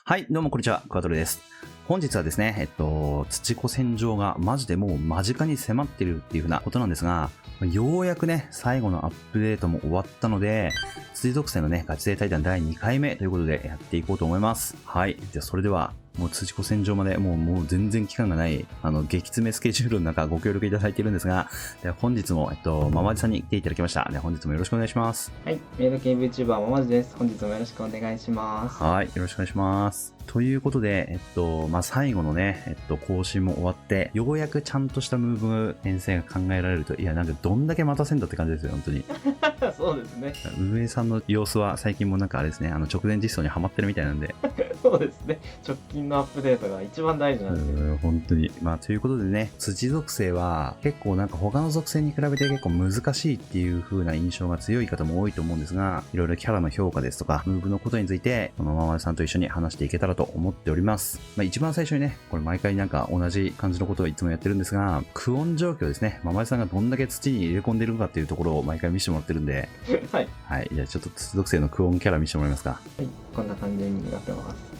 はい、どうもこんにちは、クワトルです。本日はですね、土子戦場がマジでもう間近に迫っているっていう風なことなんですが、ようやくね、最後のアップデートも終わったので、土属性のね、ガチ勢タイタン第2回目ということでやっていこうと思います。はい、じゃあそれでは、もう土子戦場までもう全然期間がない、激詰めスケジュールの中ご協力いただいているんですが、では本日も、ママジさんに来ていただきました。では本日もよろしくお願いします。はい、メール系 VTuber ママジです。本日もよろしくお願いします。はい、よろしくお願いします。ということで、最後のね、更新も終わって、ようやくちゃんとしたムーブ編成が考えられると、いや、なんかどんだけ待たせんだって感じですよ、本当に。そうですね。運営さんの様子は最近もなんかあれですね、直前実装にハマってるみたいなんで。そうですね。直近のアップデートが一番大事なんですよ。本当に。まあ、ということでね、土属性は結構なんか他の属性に比べて結構難しいっていう風な印象が強い方も多いと思うんですが、いろいろキャラの評価ですとか、ムーブのことについて、このママさんと一緒に話していけたらと思っております。まあ、一番最初にね、これ毎回なんか同じ感じのことをいつもやってるんですが、クオン状況ですね。ママさんがどんだけ土に入れ込んでるのかっていうところを毎回見せてもらってるんで、はい。はい。じゃあちょっと土属性のクオンキャラ見せてもらえますか。はい、こんな感じになってます。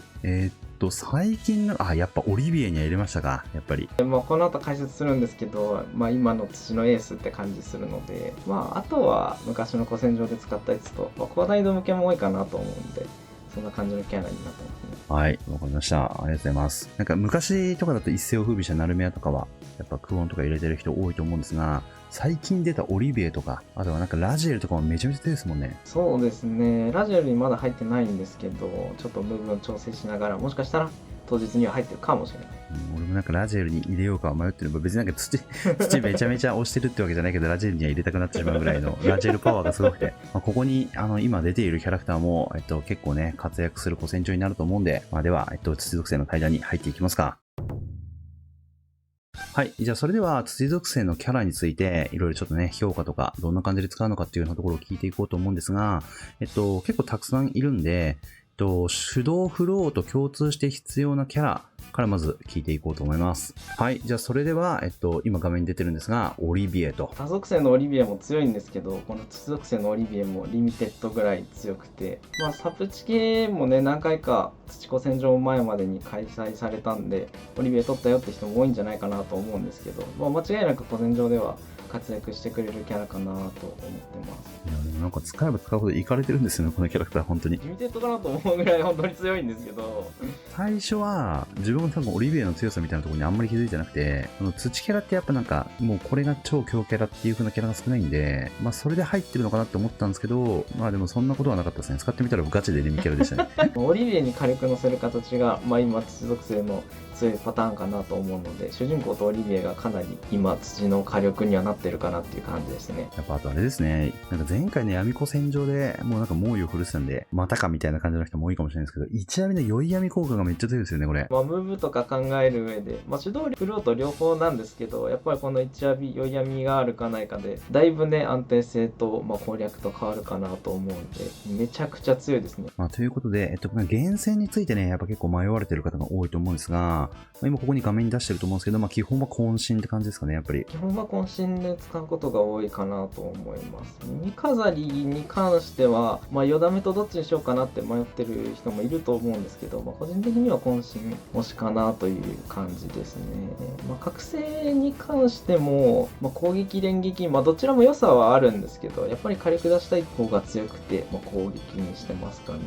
最近の、やっぱオリビエには入れましたか、やっぱり。この後解説するんですけど、今の土のエースって感じするので、あとは昔の古戦場で使ったやつと、コア大度向けも多いかなと思うんで、そんな感じのキャラになってますね。はい、わかりました。ありがとうございます。なんか昔とかだと一世を風靡したナルメアとかは、やっぱクオンとか入れてる人多いと思うんですが、最近出たオリビエとか、あとはなんかラジエルとかもめちゃめちゃ強いですもんね。そうですね。ラジオにまだ入ってないんですけど、ちょっとムーブを調整しながら、もしかしたら当日には入ってるかもしれない。俺もなんかラジエルに入れようか迷ってる。別になんか土めちゃめちゃ押してるってわけじゃないけど、ラジエルには入れたくなってしまうぐらいのラジエルパワーがすごくて、ここに今出ているキャラクターも、結構ね、活躍する古戦場になると思うんで、では、土属性の対談に入っていきますか。はい。じゃあ、それでは、土属性のキャラについて、いろいろちょっとね、評価とか、どんな感じで使うのかっていうようなところを聞いていこうと思うんですが、結構たくさんいるんで、手動フローと共通して必要なキャラからまず聞いていこうと思います。はい。じゃあ、それでは、今画面に出てるんですが、オリビエと。他属性のオリビエも強いんですけど、この土属性のオリビエもリミテッドぐらい強くて、サプチ系もね、何回か土子戦場前までに開催されたんで、オリビエ取ったよって人も多いんじゃないかなと思うんですけど、間違いなく古戦場では活躍してくれるキャラかなと思ってます。いや、でもなんか使えば使うほどイかれてるんですよね、このキャラクター、本当に。リミテッドかなと思うぐらい本当に強いんですけど、最初は自分も多分オリビエの強さみたいなところにあんまり気づいてなくて、土キャラってやっぱなんかもうこれが超強キャラっていう風なキャラが少ないんで、それで入ってるのかなって思ったんですけど、でもそんなことはなかったですね。使ってみたらガチでリミキャラでしたね。オリビエに火力乗せる形が、今土属性の強いパターンかなと思うので、主人公とオリビエがかなり今土の火力にはなってるかなっていう感じですね。やっぱあとあれですね、なんか前回の闇子戦場でもうなんか猛威を振るってたんで、またかみたいな感じの人も多いかもしれないですけど、一闇の酔い闇効果がめっちゃ強いですよね、これ。ムーブとか考える上で、手動フローと両方なんですけど、やっぱりこの一闇、酔い闇があるかないかで、だいぶね、安定性と、攻略と変わるかなと思うんで、めちゃくちゃ強いですね。ということで、厳選についてね、やっぱ結構迷われてる方が多いと思うんですが、今ここに画面に出してると思うんですけど、基本は渾身って感じですかね、やっぱり。基本は渾身で使うことが多いかなと思います。耳飾りに関しては、よだめとどっちにしようかなって迷ってる人もいると思うんですけど、個人的には渾身推しかなという感じですね。覚醒に関しても、攻撃連撃、どちらも良さはあるんですけど、やっぱり火力出したい方が強くて、攻撃にしてますかね。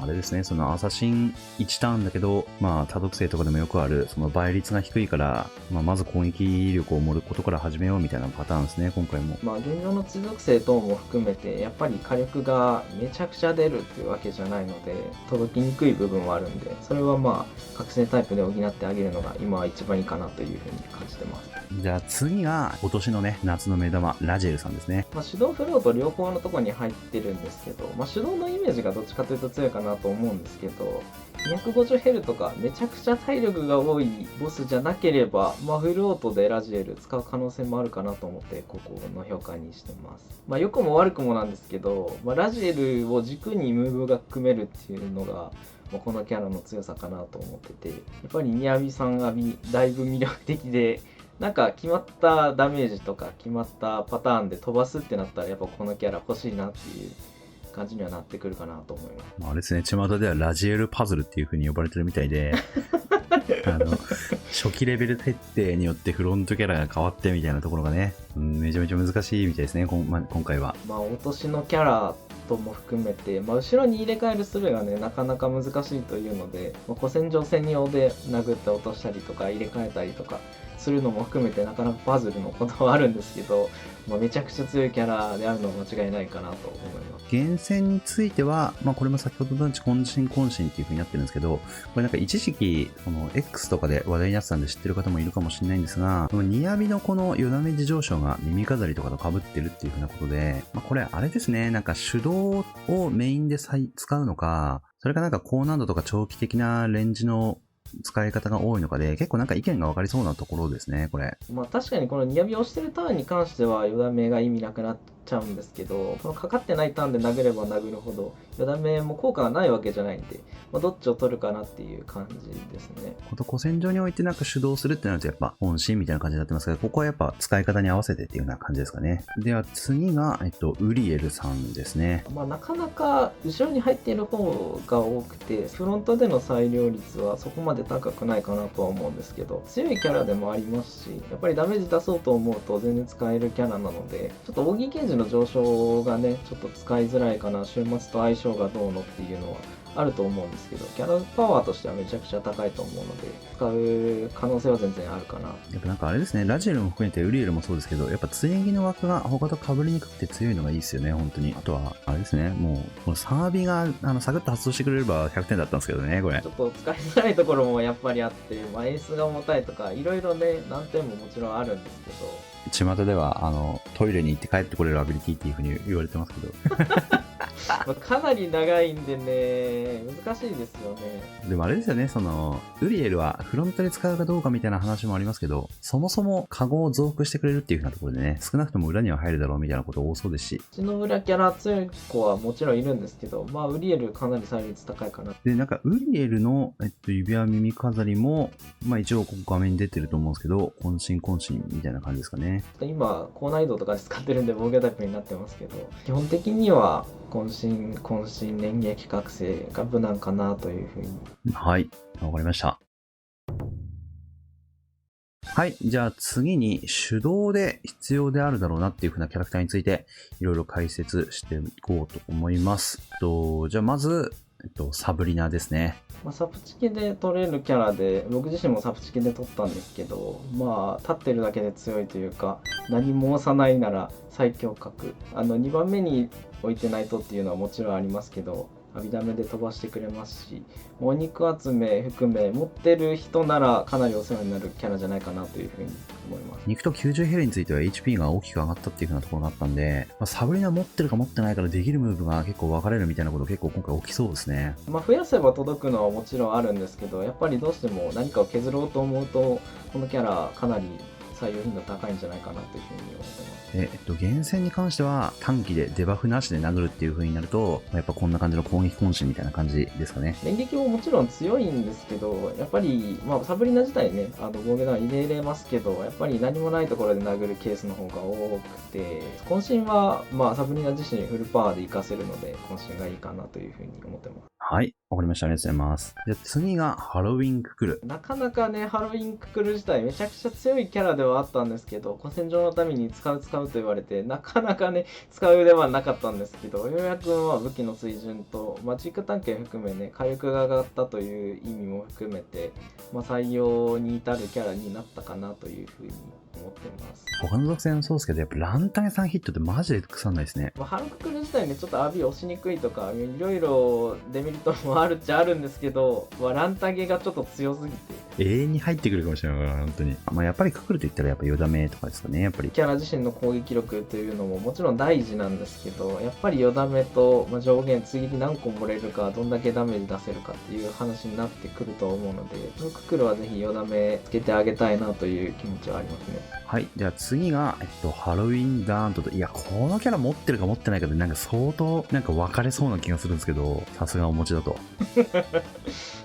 あれですね、そのアサシン1ターンだけど、多属性とかでもよくある、その倍率が低いから、まず攻撃力を盛ることから始めようみたいなパターンですね、今回も。現状の土属性等も含めて、やっぱり火力がめちゃくちゃ出るっていうわけじゃないので、届きにくい部分はあるんで、それは覚醒タイプで補ってあげるのが今は一番いいかなというふうに感じてます。じゃあ次が今年のね、夏の目玉、ラジエルさんですね。手動フローと両方のところに入ってるんですけど、手動のイメージがどっちかというと強いかなと思うんですけど、250ヘルとかめちゃくちゃ体力が多いボスじゃなければ、フルオートでラジエル使う可能性もあるかなと思ってここの評価にしてます。良くも悪くもなんですけど、ラジエルを軸にムーブが組めるっていうのがこのキャラの強さかなと思ってて、やっぱりニアビさんがだいぶ魅力的で、なんか決まったダメージとか決まったパターンで飛ばすってなったらやっぱこのキャラ欲しいなっていう感じにはなってくるかなと思います。まあ、あれですね、巷ではラジエルパズルっていう風に呼ばれてるみたいで初期レベル設定によってフロントキャラが変わってみたいなところがね、めちゃめちゃ難しいみたいですね、今回は。まあ落としのキャラとも含めて、まあ、後ろに入れ替える術がねなかなか難しいというので、まあ、古戦場専用で殴って落としたりとか入れ替えたりとかするのも含めてなかなかパズルのことはあるんですけど、まあ、めちゃくちゃ強いキャラであるのは間違いないかなと思います。厳選については、まあ、これも先ほどの渾身っていう風になってるんですけど、これなんか一時期この X とかで話題になってたんで知ってる方もいるかもしれないんですが、このニヤビのこのヨダメジ上昇が耳飾りとかと被ってるっていう風なことで、まあ、これあれですね、なんか手動をメインで使うのか、それかなんか高難度とか長期的なレンジの使い方が多いのかで、結構なんか意見が分かりそうなところですね、これ。まあ確かにこのニヤビをしてるターンに関してはヨダメが意味なくなっちゃうんですけど、このかかってないターンで殴れば殴るほどヨダメも効果がないわけじゃないんで、まあ、どっちを取るかなっていう感じですね。こと古戦場においてなんか主導するってなるとやっぱ本心みたいな感じになってますけど、ここはやっぱ使い方に合わせてっていうような感じですかね。では次が、ウリエルさんですね。まあなかなか後ろに入っている方が多くて、フロントでの裁量率はそこまで高くないかなとは思うんですけど、強いキャラでもありますし、やっぱりダメージ出そうと思うと全然使えるキャラなので、ちょっと扇ゲージの上昇がねちょっと使いづらいかな、週末と相性がどうのっていうのはあると思うんですけど、キャラパワーとしてはめちゃくちゃ高いと思うので、使う可能性は全然あるかな。やっぱなんかあれですね、ラジエルも含めてウリエルもそうですけど、やっぱ追撃の枠が他と被りにくくて強いのがいいですよね、本当に。あとは、あれですね、もう、このサービがサクッと発動してくれれば100点だったんですけどね、これ。ちょっと使いづらいところもやっぱりあって、まあ、エースが重たいとか、いろいろね、難点ももちろんあるんですけど、巷ではトイレに行って帰ってこれるアビリティっていう風に言われてますけどまあかなり長いんでね、難しいですよね。でもあれですよね、ウリエルはフロントで使うかどうかみたいな話もありますけど、そもそもカゴを増幅してくれるっていう風なところでね、少なくとも裏には入るだろうみたいなこと多そうですし。うちの裏キャラ強い子はもちろんいるんですけど、まあ、ウリエルかなり採率高いかな。で、なんかウリエルの、指輪耳飾りも、まあ一応ここ画面に出てると思うんですけど、渾身みたいな感じですかね。今、高難易度とかで使ってるんで防御タイプになってますけど、基本的には渾身、連撃覚醒が無難かなというふうに。はい、わかりました。はい。じゃあ次に手動で必要であるだろうなっていう風なキャラクターについていろいろ解説していこうと思います。じゃあまず、サブリナですね。まあ、サプチキで取れるキャラで、僕自身もサプチキで取ったんですけど、まあ立ってるだけで強いというか、何も押さないなら最強格。2番目に置いてないとっていうのはもちろんありますけど、網ダメで飛ばしてくれますし、お肉集め含め持ってる人ならかなりお世話になるキャラじゃないかなというふうに思います。肉と90ヘルについては HP が大きく上がったっていう風なところがあったんで、まあ、サブリナ持ってるか持ってないからできるムーブが結構分かれるみたいなこと結構今回起きそうですね。まあ増やせば届くのはもちろんあるんですけど、やっぱりどうしても何かを削ろうと思うと、このキャラかなり採用頻度高いんじゃないかなというふうに思ってます。厳選に関しては短期でデバフなしで殴るっていう風になると、やっぱこんな感じの攻撃渾身みたいな感じですかね。連撃ももちろん強いんですけど、やっぱり、まあ、サブリナ自体ね、防御弾入れれますけど、やっぱり何もないところで殴るケースの方が多くて、渾身は、まあ、サブリナ自身フルパワーで活かせるので、渾身がいいかなというふうに思ってます。はい。わかりました。ありがとうございます。じゃあ次がハロウィンククル。なかなかね、ハロウィンククル自体めちゃくちゃ強いキャラではあったんですけど、古戦場のために使うと言われて、なかなかね、使うではなかったんですけど、ようやくまあ武器の水準と、まあ、チーク探検含めね、火力が上がったという意味も含めて、まあ、採用に至るキャラになったかなというふうに思ってます。他の属性もそうですけど、やっぱランタゲさんヒットってマジで腐んないですね。まあ、ハロククル自体ね、ちょっとアビ押しにくいとか、いろいろデメリットもあるっちゃあるんですけど、まあ、ランタゲがちょっと強すぎて。永遠に入ってくるかもしれないから、本当に。まあ、やっぱりククルと言ったらやっぱヨダメとかですかね、やっぱり。キャラ自身の攻撃力というのももちろん大事なんですけど、やっぱりヨダメと、まあ、上限追撃何個もれるか、どんだけダメージ出せるかっていう話になってくると思うので、ククルはぜひヨダメつけてあげたいなという気持ちはありますね。はい。では次が、ハロウィンダーントと、いや、このキャラ持ってるか持ってないかで、なんか相当、なんか分かれそうな気がするんですけど、さすがお持ちだと。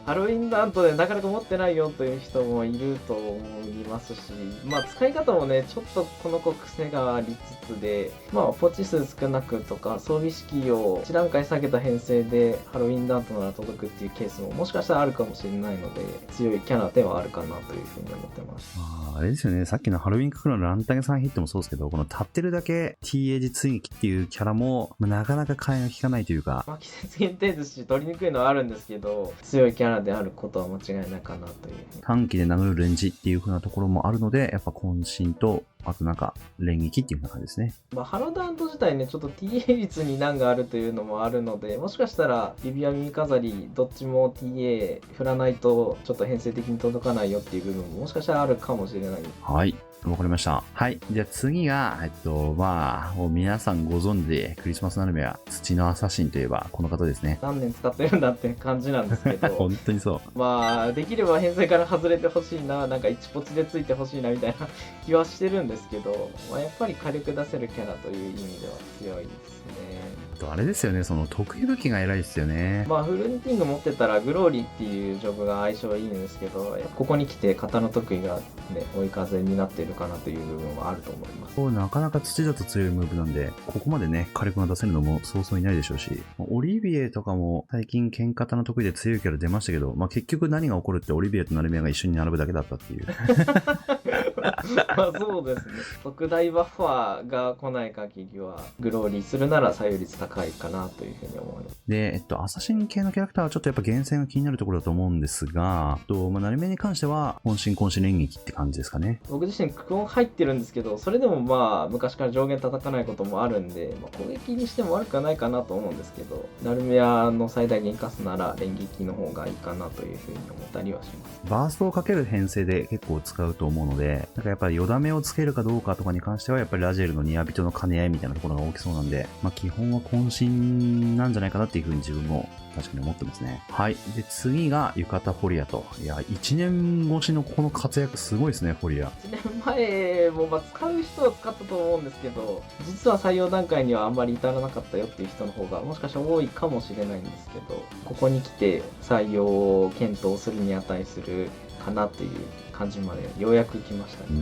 ハロウィンダントでなかなか持ってないよっという人もいると思いますし、まあ使い方もね、ちょっとこの子癖がありつつで、まあポチ数少なくとか装備式を1段階下げた編成でハロウィンダントなら届くっていうケースももしかしたらあるかもしれないので、強いキャラではあるかなというふうに思ってます。あれですよね、さっきのハロウィンククロのランタゲさんヒットもそうですけど、この立ってるだけ TA 字追撃っていうキャラも、なかなか替えが効かないというか、まあ季節限定ですし取りにくいのはあるんですけど、強いキャラであることは間違いないかなというふうに。短期で殴るレンジっていう風なところもあるので、やっぱ渾身と、あとなんか連撃っていう風な感じですね。まあ、ハロダント自体ね、ちょっと TA 率に難があるというのもあるので、もしかしたら指輪耳飾り、どっちも TA 振らないと、ちょっと編成的に届かないよっていう部分ももしかしたらあるかもしれない。はい。わかりました。はい。じゃあ次が、まあ、もう皆さんご存知で、クリスマスナルメは土のアサシンといえば、この方ですね。何年使ってるんだって感じなんですけど、本当にそう。まあ、できれば編成から外れてほしいな、なんか1ポチでついてほしいなみたいな気はしてるんですけど、まあ、やっぱり火力出せるキャラという意味では強いですね。あれですよね、その得意武器が偉いですよね。まあフルンティング持ってたらグローリーっていうジョブが相性いいんですけど、ここに来て型の得意がね、追い風になっているかなという部分はあると思います。なかなか土だと強いムーブなんで、ここまでね、火力が出せるのもそうそういないでしょうし、オリビエとかも最近剣型の得意で強いキャラ出ましたけど、まあ結局何が起こるってオリビエとナルミヤが一緒に並ぶだけだったっていう。まあそうですね。特大バッファーが来ない限りは、グローリーするなら採用率高いかなというふうに思います。で、アサシン系のキャラクターはちょっとやっぱ厳選が気になるところだと思うんですが、まあ、ナルミヤに関しては、渾身連撃って感じですかね。僕自身クオン入ってるんですけど、それでもまあ昔から上限叩かないこともあるんで、まあ、攻撃にしても悪くはないかなと思うんですけど、ナルメアの最大限生かすなら連撃の方がいいかなというふうに思ったりはします。バーストをかける編成で結構使うと思うので、なんかやっぱりよだめをつけるかどうかとかに関しては、やっぱりラジエルのニアビトの兼ね合いみたいなところが大きそうなんで、まあ基本は渾身なんじゃないかなっていうふうに自分も確かに思ってますね。はい。で、次が浴衣フォリアと。いや、1年越しのこの活躍すごいですね、フォリア。1年前もまあ使う人は使ったと思うんですけど、実は採用段階にはあんまり至らなかったよっていう人の方がもしかしたら多いかもしれないんですけど、ここに来て採用を検討するに値するかなっていう感じまでようやく来ましたね。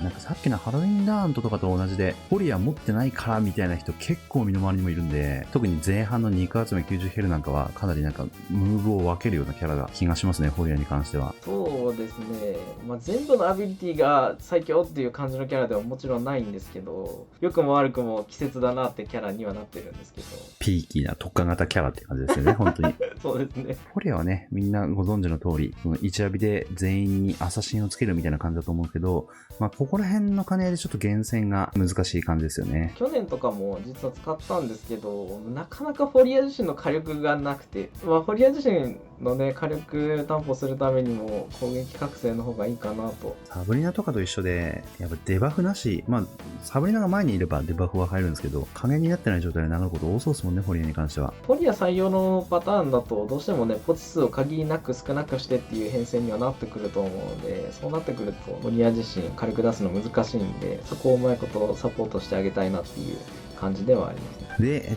なんかさっきのハロウィンダーントとかと同じで、フォリア持ってないからみたいな人結構身の回りにもいるんで、特に前半の肉集め90ヘルなんかはかなりなんかムーブを分けるようなキャラが気がしますね、フォリアに関しては。そうですね、まあ、全部のアビリティが最強っていう感じのキャラではもちろんないんですけど、良くも悪くも季節だなってキャラにはなってるんですけど、ピーキーな特化型キャラって感じですよね、本当に。そうですね。フォリアはね、みんなご存知の通り、その1アビで全員にアサシンをつけるみたいな感じだと思うんですけど、まあ、ここら辺の兼ね合いでちょっと厳選が難しい感じですよね。去年とかも実は使ったんですけど、なかなかフォリア自身の火力がなくて、まあ、フォリア自身のね、火力担保するためにも攻撃覚醒の方がいいかなと。サブリナとかと一緒で、やっぱデバフなし、まあ、サブリナが前にいればデバフは入るんですけど、影になってない状態で流ること多そうですもんね、フォリアに関しては。フォリア採用のパターンだと、どうしてもね、ポチ数を限りなく少なくしてっていう編成にはなってくると思うので、そうなってくると、フォリア自身火力出すの難しいんで、そこをうまいことサポートしてあげたいなっていう感じではありますね。で、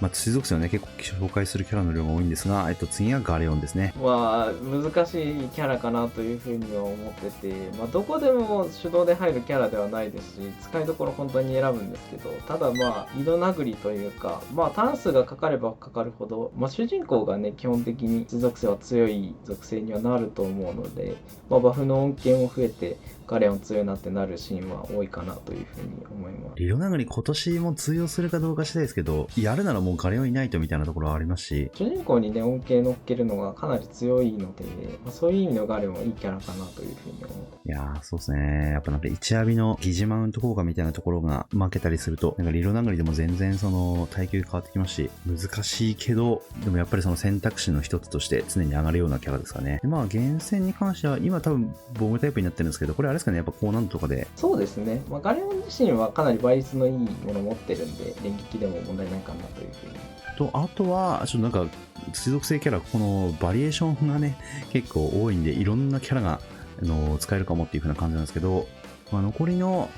まあ、土属性はね、結構紹介するキャラの量が多いんですが、次はガレオンですね。まあ、難しいキャラかなというふうには思ってて、まあ、どこでも手動で入るキャラではないですし、使いどころ本当に選ぶんですけど、ただまあ、井戸殴りというか、まあ、ターン数がかかればかかるほど、まあ、主人公がね、基本的に土属性は強い属性にはなると思うので、まあ、バフの恩恵も増えて、ガレオン強いなってなるシーンは多いかなというふうに思います。リロナグリ今年も通用するかどうか次第ですけど、やるならもうガレオンいないとみたいなところはありますし、主人公にね、恩恵乗っけるのがかなり強いので、まあ、そういう意味のガレオンはいいキャラかなというふうに思っていやー、そうですね。やっぱなんか1アビの疑似マウント効果みたいなところが負けたりすると、なんかリロナグリでも全然その耐久変わってきますし、難しいけど、でもやっぱりその選択肢の一つとして常に上がるようなキャラですかね。でまあ、厳選に関しては、今多分防具タイプになってるんですけど、これあれですかね、やっぱ高難度とかで。そうですね、まあ、ガレオン自身はかなり倍率のいいものを持ってるんで、連撃でも問題ないかなというふうに。あとは、ちょっとなんか、土属性キャラ、このバリエーションがね、結構多いんで、いろんなキャラが、使えるかもっていう風な感じなんですけど、まあ、残りの、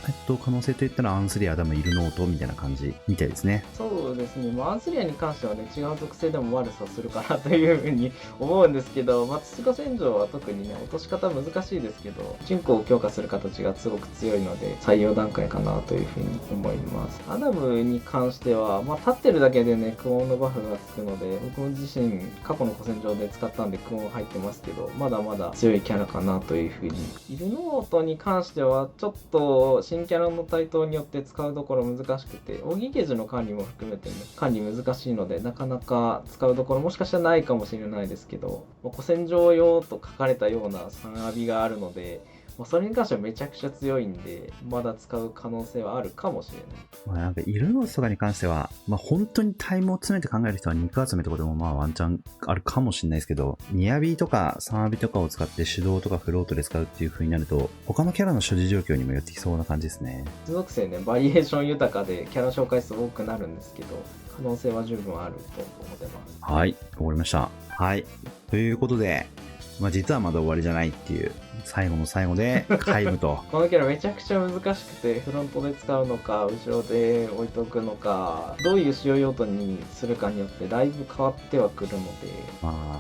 可能性といったらアンスリア、ダム、イルノートみたいな感じみたいですね。そうそうですね、アンスリアに関してはね、違う属性でも悪さするかなというふうに思うんですけど、土子戦場は特にね、落とし方難しいですけど、人口を強化する形がすごく強いので、採用段階かなというふうに思います。アダムに関しては、立ってるだけでね、クオンのバフがつくので、僕自身、過去の古戦場で使ったんでクオン入ってますけど、まだまだ強いキャラかなというふうに。イルノートに関しては、ちょっと新キャラの台頭によって使うところ難しくて、オギゲージの管理も含めてね、管理難しいので、なかなか使うところもしかしたらないかもしれないですけど、古戦場用と書かれたような3アビがあるので、それに関してはめちゃくちゃ強いんで、まだ使う可能性はあるかもしれない。なんかイルノースとかに関しては、本当にタイムを詰めて考える人は肉集めとかでもワンチャンあるかもしれないですけど、2アビとか3アビとかを使って手動とかフロートで使うっていう風になると、他のキャラの所持状況にもよってきそうな感じですね。属属性ね、バリエーション豊かでキャラ紹介数多くなるんですけど、可能性は十分あると思ってます。はい、わかりました。はい。ということで、実はまだ終わりじゃないっていう、最後の最後で、皆無と。このキャラめちゃくちゃ難しくて、フロントで使うのか、後ろで置いとくのか、どういう使用用途にするかによってだいぶ変わってはくるので。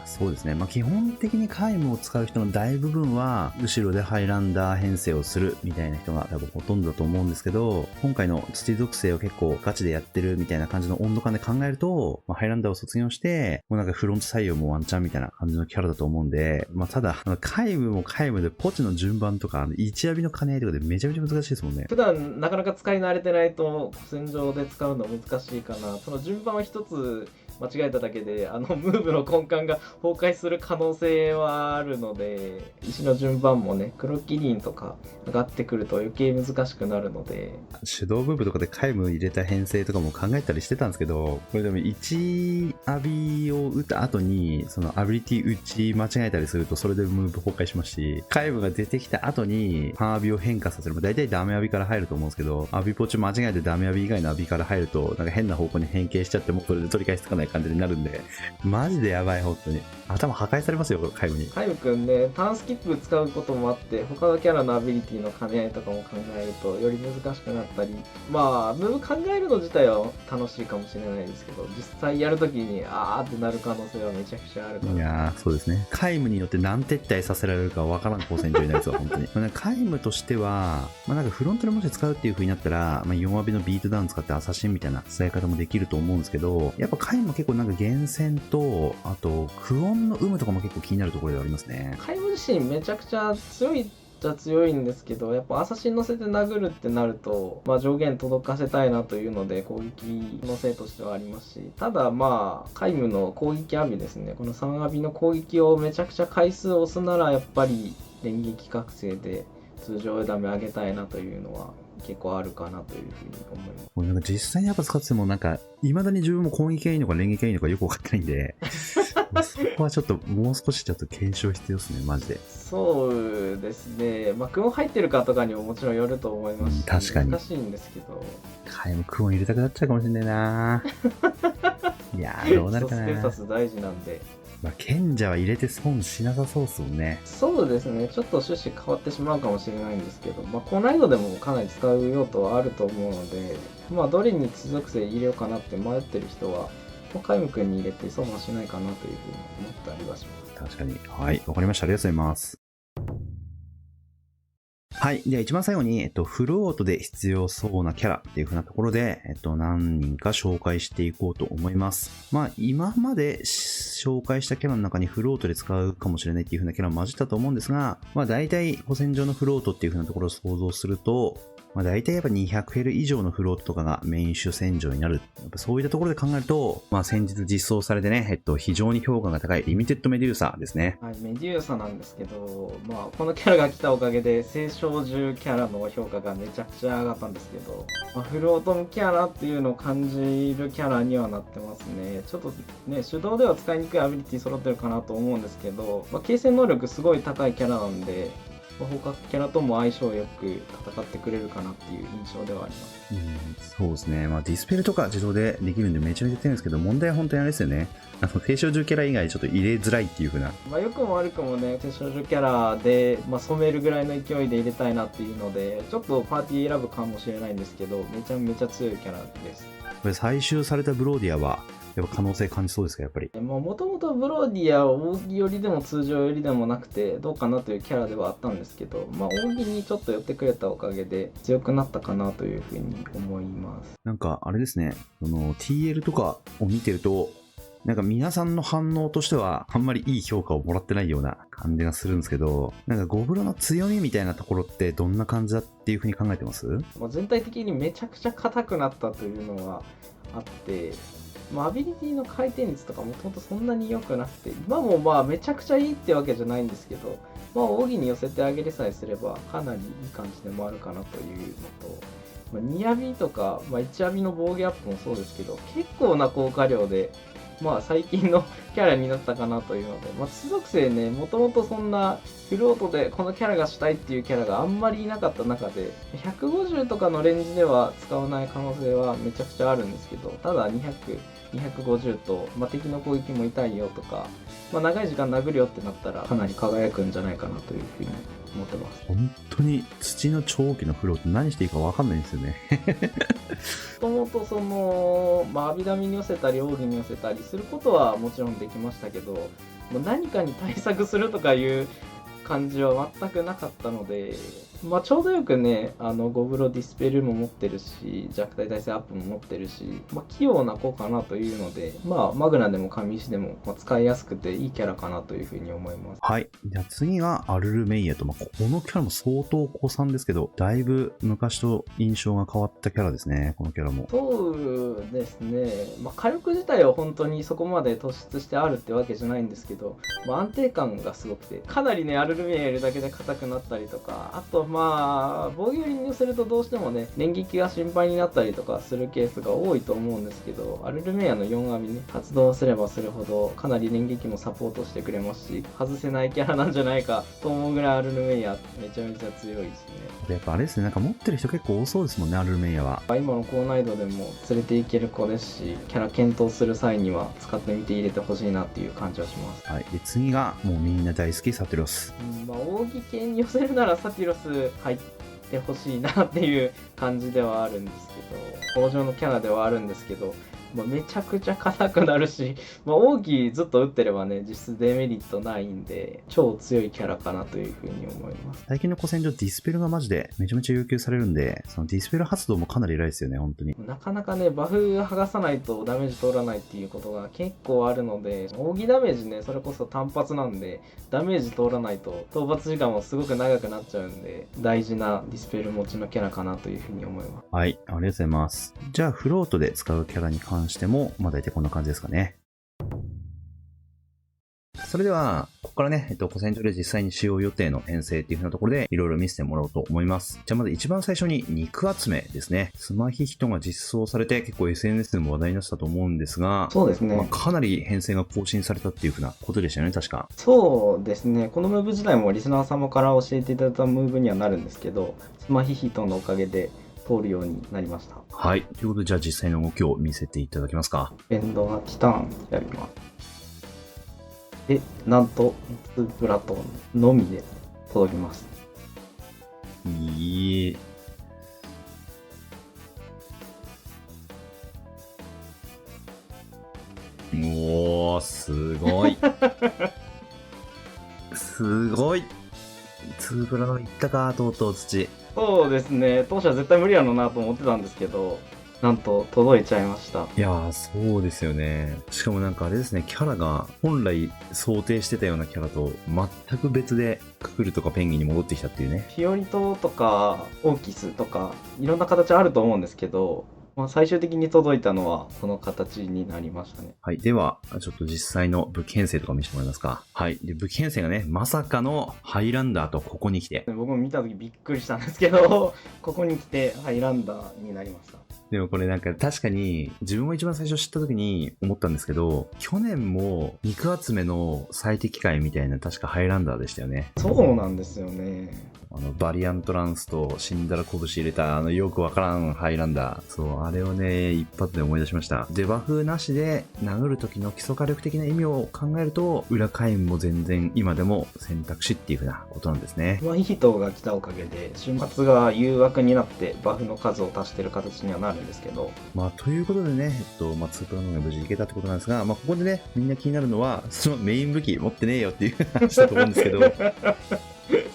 そうですね。基本的に皆無を使う人の大部分は、後ろでハイランダー編成をするみたいな人が多分ほとんどだと思うんですけど、今回の土属性を結構ガチでやってるみたいな感じの温度感で考えると、ハイランダーを卒業して、もうなんかフロント採用もワンチャンみたいな感じのキャラだと思うんで、ただ、皆無も皆無でポチの順番とか、1アビの兼ね合いとかでめちゃめちゃ難しいですもんね。普段なかなか使い慣れてないと、戦場で使うの難しいかな。その順番を一つ間違えただけで、ムーブの根幹が崩壊する可能性はあるので、石の順番もね、黒キリンとか上がってくると余計難しくなるので。手動ムーブとかで皆無入れた編成とかも考えたりしてたんですけど、これでも1アビを打った後に、そのアビリティ打ち間違えたりすると、それでムーブ崩壊しますし、皆無が出てきた後に、半アビを変化させる。大体ダメアビから入ると思うんですけど、アビポチ間違えてダメアビ以外のアビから入ると、なんか変な方向に変形しちゃって、もうそれで取り返しつかない感じになるんで、マジでやばい、本当に。頭破壊されますよ、皆無に。皆無くんね、ターンスキップ使うこともあって、他のキャラのアビリティの兼ね合いとかも考えると、より難しくなったり、ムーブ考えるの自体は楽しいかもしれないですけど、実際やるときに、あーってなる可能性はめちゃくちゃあるから。いやー、そうですね。皆無によって何撤退させられるかわからん高戦場になりそう、本当に。皆無としては、なんかフロントでもし使うっていう風になったら、4アビのビートダウン使ってアサシンみたいな使い方もできると思うんですけど、やっぱ皆無結構なんか厳選と、あと、クオンの有無とかも結構気になるところではありますね。皆無自身めちゃくちゃ強いじゃ強いんですけど、やっぱアサシン乗せて殴るってなると、上限届かせたいなというので攻撃のせいとしてはありますし、ただ皆無の攻撃アビですね、この3アビの攻撃をめちゃくちゃ回数押すならやっぱり連撃覚醒で通常ダメ上げたいなというのは結構あるかなというふうに思います。これなんか実際にやっぱ使っててもなんか、未だに自分も攻撃がいいのか連撃がいいのかよくわかってないんで、そこはちょっともう少しちょっと検証必要ですね、マジで。そうですね。クオン入ってるかとかにももちろんよると思いますし、確かに。難しいんですけど。皆無クオン入れたくなっちゃうかもしれないないやー、どうなるかな。スペーサス大事なんで。賢者は入れて損しなさそうっすもんね。そうですね。ちょっと趣旨変わってしまうかもしれないんですけど、高難易度でもかなり使う用途はあると思うので、どれに地属性入れようかなって迷ってる人は、皆無くんに入れて損はしないかなというふうに思ったりはします。確かに。はい、わかりました。ありがとうございます。はい。では一番最後に、フロートで必要そうなキャラっていう風なところで、何人か紹介していこうと思います。今まで紹介したキャラの中にフロートで使うかもしれないっていう風なキャラも混じったと思うんですが、大体、古戦場のフロートっていう風なところを想像すると、大体やっぱ200ヘル以上のフロートとかがメイン主戦場になる。やっぱそういったところで考えると、先日実装されてね、非常に評価が高いリミテッドメデューサですね。はい、メデューサなんですけど、このキャラが来たおかげで、青少獣キャラの評価がめちゃくちゃ上がったんですけど、フロートキャラっていうのを感じるキャラにはなってますね。ちょっとね、手動では使いにくいアビリティ揃ってるかなと思うんですけど、継戦能力すごい高いキャラなんで、他キャラとも相性よく戦ってくれるかなっていう印象ではあります。そうですね。ディスペルとか自動でできるんでめちゃめちゃ強いんですけど、問題は本当にあれですよね。低少獣キャラ以外ちょっと入れづらいっていう風な。良くも悪くもね、低少獣キャラで、染めるぐらいの勢いで入れたいなっていうので、ちょっとパーティー選ぶかもしれないんですけど、めちゃめちゃ強いキャラです。これ採集されたブローディアはやっぱ可能性感じそうですか、やっぱり。もともとブローディアは扇寄りでも通常寄りでもなくてどうかなというキャラではあったんですけど、扇にちょっと寄ってくれたおかげで強くなったかなというふうに思います。なんかあれですね、TL とかを見てると、なんか皆さんの反応としてはあんまりいい評価をもらってないような感じがするんですけど、なんかゴブロの強みみたいなところってどんな感じだっていう風に考えてます？全体的にめちゃくちゃ硬くなったというのはあって、アビリティの回転率とかもともとそんなに良くなくて、今もめちゃくちゃいいってわけじゃないんですけど、扇に寄せてあげれさえすればかなりいい感じでもあるかなというのと、2アビとか、1アビの防御アップもそうですけど、結構な効果量で最近のキャラになったかなというので、土属性ね、もともとそんなフロートでこのキャラがしたいっていうキャラがあんまりいなかった中で、150とかのレンジでは使わない可能性はめちゃくちゃあるんですけど、ただ200、250と、敵の攻撃も痛いよとか、長い時間殴るよってなったらかなり輝くんじゃないかなというふうに思ってます。本当に土の長期のフローって何していいか分かんないんですよね。もともと阿弥陀に寄せたり扇に寄せたりすることはもちろんできましたけど、何かに対策するとかいう感じは全くなかったので、ちょうどよくね、ゴブロディスペルも持ってるし、弱体耐性アップも持ってるし、器用な子かなというので、マグナでも神石でも使いやすくていいキャラかなというふうに思います。はい。じゃあ次がアルルメイヤと、このキャラも相当古参ですけど、だいぶ昔と印象が変わったキャラですね、このキャラも。そうですね。火力自体は本当にそこまで突出してあるってわけじゃないんですけど、安定感がすごくて、かなりね、アルルメイヤいるだけで硬くなったりとか、あと防御寄りに寄せるとどうしてもね、連撃が心配になったりとかするケースが多いと思うんですけど、アルルメイヤの4アビね、発動すればするほど、かなり連撃もサポートしてくれますし、外せないキャラなんじゃないかと思うぐらいアルルメイヤめちゃめちゃ強いですね。やっぱあれですね、なんか持ってる人結構多そうですもんね、アルルメイヤは。今の高難易度でも連れていける子ですし、キャラ検討する際には使ってみて入れてほしいなっていう感じはします。はい。で、次がもうみんな大好きサティロス。扇系に寄せるならサティロス入ってほしいなっていう感じではあるんですけど、登場のキャラではあるんですけど、めちゃくちゃ硬くなるし、扇ずっと打ってればね、実質デメリットないんで、超強いキャラかなというふうに思います。最近の古戦場ディスペルがマジでめちゃめちゃ要求されるんで、そのディスペル発動もかなり偉いですよね、本当に。なかなかね、バフ剥がさないとダメージ通らないっていうことが結構あるので、扇ダメージね、それこそ単発なんで、ダメージ通らないと討伐時間もすごく長くなっちゃうんで、大事なディスペル持ちのキャラかなというふうに思います。はい、ありがとうございます。じゃあ、フロートで使うキャラに関しても、大体こんな感じですかね。それでは、ここからね、古戦場で実際に使用予定の編成っていう風なところでいろいろ見せてもらおうと思います。じゃあまず一番最初に肉集めですね。スマヒヒトが実装されて結構 SNS でも話題になってたと思うんですが、そうですね。かなり編成が更新されたっていう風なことでしたよね、確か。そうですね。このムーブ自体もリスナー様から教えていただいたムーブにはなるんですけど、スマヒヒトのおかげで通るようになりました。はい。ということで、じゃあ実際の動きを見せていただけますか。エンドがティターンやります。で、なんと、ツープラトンのみで届きます。いい。おー、すごい。すごい。ツーブラのいったか、とうとう土。そうですね。当初は絶対無理やろうなと思ってたんですけど、なんと届いちゃいました。いやー、そうですよね。しかもなんかあれですね、キャラが本来想定してたようなキャラと全く別でククルとかペンギンに戻ってきたっていうね。フィオリトとかオーキスとかいろんな形あると思うんですけど、最終的に届いたのはこの形になりましたね。はい。では、ちょっと実際の武器編成とか見せてもらえますか。はい。で、武器編成がね、まさかのハイランダーとここに来て。僕も見た時びっくりしたんですけど、ここに来てハイランダーになりました。でもこれなんか確かに自分も一番最初知った時に思ったんですけど、去年も肉集めの最適解みたいな確かハイランダーでしたよね。そうなんですよね。バリアントランスと死んだら拳入れた、よくわからんハイランダー。そう、あれをね、一発で思い出しました。デバフなしで殴る時の基礎火力的な意味を考えると、裏カイムも全然今でも選択肢っていう風なことなんですね。いい人が来たおかげで、週末が誘惑になってバフの数を足してる形にはなるんですけど。ということでね、2プラノが無事いけたってことなんですが、ここでね、みんな気になるのは、そのメイン武器持ってねえよっていう話だと思うんですけど、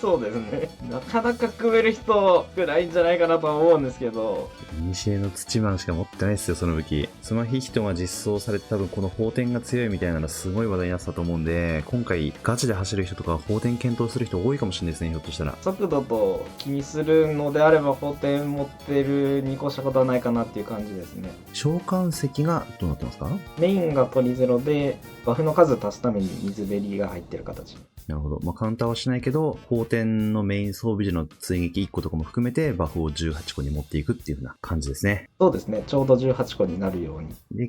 そうですね。なかなか組める人少ないんじゃないかなとは思うんですけど。古の土マンしか持ってないですよ、その武器。スマヒヒトが実装されて多分この放天が強いみたいなのすごい話題になってたと思うんで、今回ガチで走る人とか放天検討する人多いかもしれないですね、ひょっとしたら。速度と気にするのであれば放天持ってるに越したことはないかなっていう感じですね。召喚石がどうなってますか？メインが取りゼロで、バフの数足すために水ベリーが入ってる形。なるほど。カウンターはしないけど、放天のメイン装備時の追撃1個とかも含めて、バフを18個に持っていくっていう風な感じですね。そうですね。ちょうど18個になるように。で、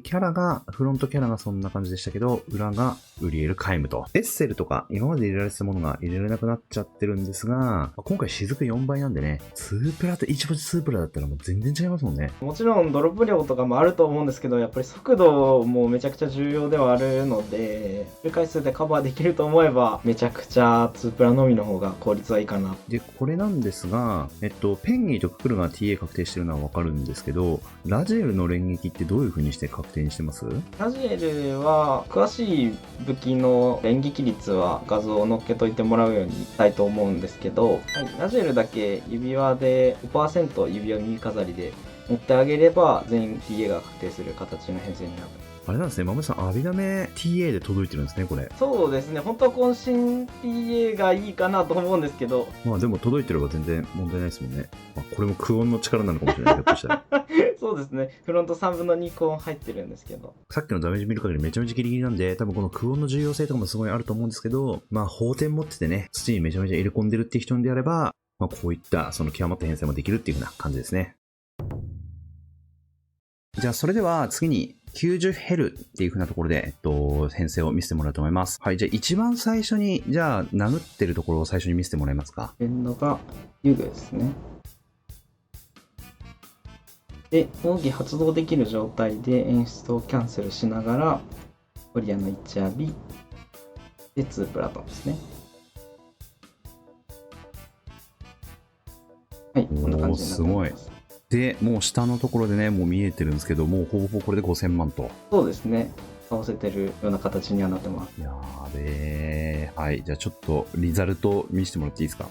フロントキャラがそんな感じでしたけど、裏がウリエル・カイムと。エッセルとか、今まで入れられてたものが入れられなくなっちゃってるんですが、今回雫4倍なんでね、2プラと1文字2プラだったらもう全然違いますもんね。もちろんドロップ量とかもあると思うんですけど、やっぱり速度もめちゃくちゃ重要ではあるので、周回数でカバーできると思えば、めちゃくちゃ2プラのみの方が効率はいいかな。で、これなんですが、ペンギーとククルが TA 確定してるのはわかるんですけど、ラジエルの連撃ってどういう風にして確定にしてます？ラジエルは、詳しい武器の連撃率は画像を載っけといてもらうようにしたいと思うんですけど、ラジエルだけ指輪で 5% 指輪耳飾りで持ってあげれば、全員 TA が確定する形の編成になる。あれなんですね、マムさん、アビダメ TA で届いてるんですね、これ。そうですね、本当は渾身 TA がいいかなと思うんですけど。でも届いてれば全然問題ないですもんね。これもクオンの力なのかもしれない、ひょっとしたら。そうですね、フロント3分の2クオン入ってるんですけど。さっきのダメージ見る限りめちゃめちゃギリギリなんで、多分このクオンの重要性とかもすごいあると思うんですけど、放天持っててね、土にめちゃめちゃ入れ込んでるっていう人であれば、こういったその極まった編成もできるっていう風な感じですね。じゃあそれでは次に90ヘルっていう風なところで、編成を見せてもらおうと思います。はい、じゃあ一番最初に、じゃあ殴ってるところを最初に見せてもらえますか？るのが遊具ですね。で、奥義発動できる状態で演出をキャンセルしながら、コリアの1浴び、で2プラトンですね。はい、こんな感じになっております。で、もう下のところでね、もう見えてるんですけど、もうほぼほぼこれで5000万と。そうですね。倒せてるような形にはなってます。やべえ。はい。じゃあちょっとリザルト見せてもらっていいですか？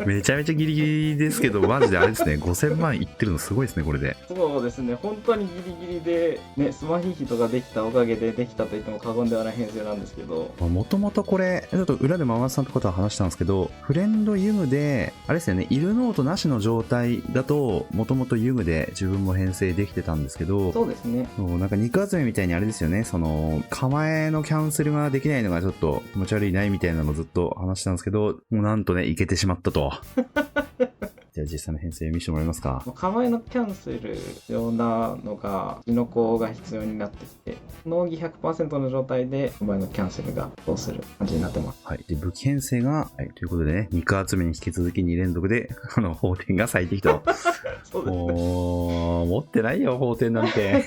めちゃめちゃギリギリですけど、マジであれですね、5000万いってるのすごいですね、これで。そうですね、本当にギリギリで、ね、スマヒヒトができたおかげでできたと言っても過言ではない編成なんですけど。もともとこれ、ちょっと裏でママさんとかとは話したんですけど、フレンドユグで、あれですよね、イルノートなしの状態だと、もともとユグで自分も編成できてたんですけど、そうですね。なんか肉集めみたいにあれですよね、構えのキャンセルができないのがちょっと気持ち悪いないみたいなのをずっと話したんですけど、もうなんとね、いけてしまったと。じゃあ実際の編成見せてもらえますか？構えのキャンセル必要なのが、キノコが必要になってきて、農技 100% の状態で、構えのキャンセルがどうする感じになってます。はい。で、武器編成が、はい、ということでね、肉集めに引き続き2連続で、法典が最適と。そうですね。持ってないよ、法典なんて。